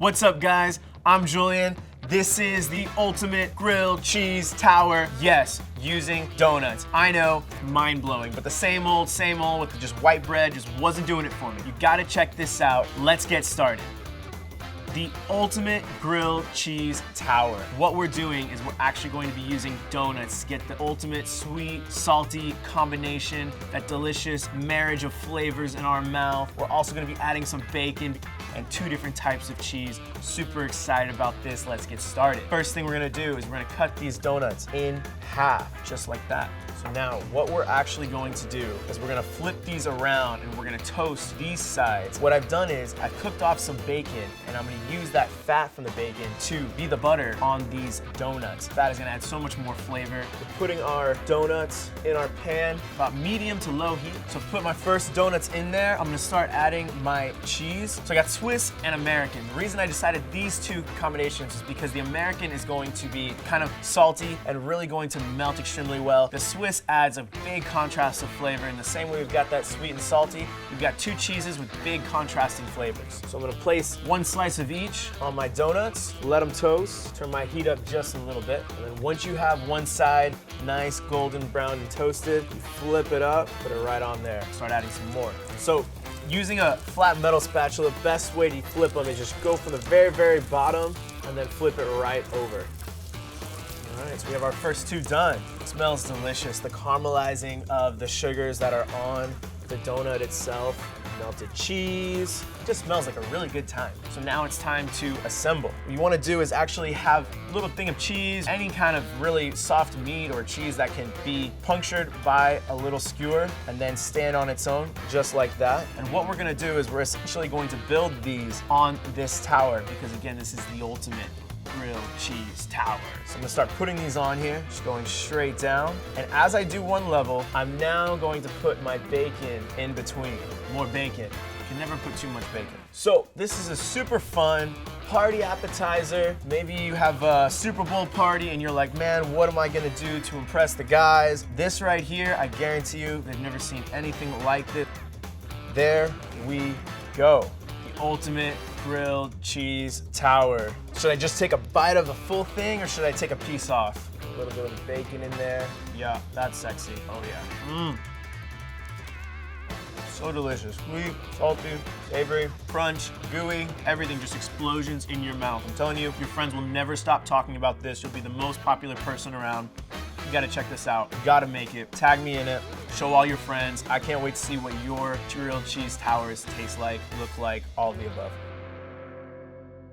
What's up, guys? I'm Julian. This is the ultimate grilled cheese tower. Yes, using donuts. I know, mind-blowing, but the same old with just white bread just wasn't doing it for me. You gotta check this out. Let's get started. The ultimate grilled cheese tower. What we're doing is we're actually going to be using donuts to get the ultimate sweet, salty combination, that delicious marriage of flavors in our mouth. We're also gonna be adding some bacon and 2 different types of cheese. Super excited about this. Let's get started. First thing we're gonna do is we're gonna cut these donuts in half, just like that. So now what we're actually going to do is we're gonna flip these around and we're gonna toast these sides. What I've done is I've cooked off some bacon and I'm gonna use that fat from the bacon to be the butter on these donuts. That is gonna add so much more flavor. We're putting our donuts in our pan, about medium to low heat. So I've put my first donuts in there. I'm gonna start adding my cheese. So I got Swiss and American. The reason I decided these 2 combinations is because the American is going to be kind of salty and really going to melt extremely well. The Swiss adds a big contrast of flavor. In the same way we've got that sweet and salty, we've got 2 cheeses with big contrasting flavors. So I'm gonna place 1 slice of each on my donuts, let them toast, turn my heat up just a little bit, and then once you have one side nice golden brown and toasted, you flip it up, put it right on there, start adding some more. So using a flat metal spatula, the best way to flip them is just go from the very, very bottom and then flip it right over. All right, so we have our first 2 done. It smells delicious. The caramelizing of the sugars that are on the donut itself, melted cheese. It just smells like a really good time. So now it's time to assemble. What you wanna do is actually have a little thing of cheese, any kind of really soft meat or cheese that can be punctured by a little skewer and then stand on its own, just like that. And what we're gonna do is we're essentially going to build these on this tower because again, this is the ultimate grilled cheese tower. So I'm gonna start putting these on here, just going straight down. And as I do one level, I'm now going to put my bacon in between. More bacon. You can never put too much bacon. So this is a super fun party appetizer. Maybe you have a Super Bowl party and you're like, man, what am I gonna do to impress the guys? This right here, I guarantee you, they've never seen anything like this. There we go. The ultimate grilled cheese tower. Should I just take a bite of the full thing or should I take a piece off? A little bit of bacon in there. Yeah, that's sexy. Oh yeah. So delicious. Sweet, salty, savory, crunch, gooey, everything just explosions in your mouth. I'm telling you, your friends will never stop talking about this. You'll be the most popular person around. You gotta check this out. You gotta make it. Tag me in it. Show all your friends. I can't wait to see what your grilled cheese towers taste like, look like, all of the above.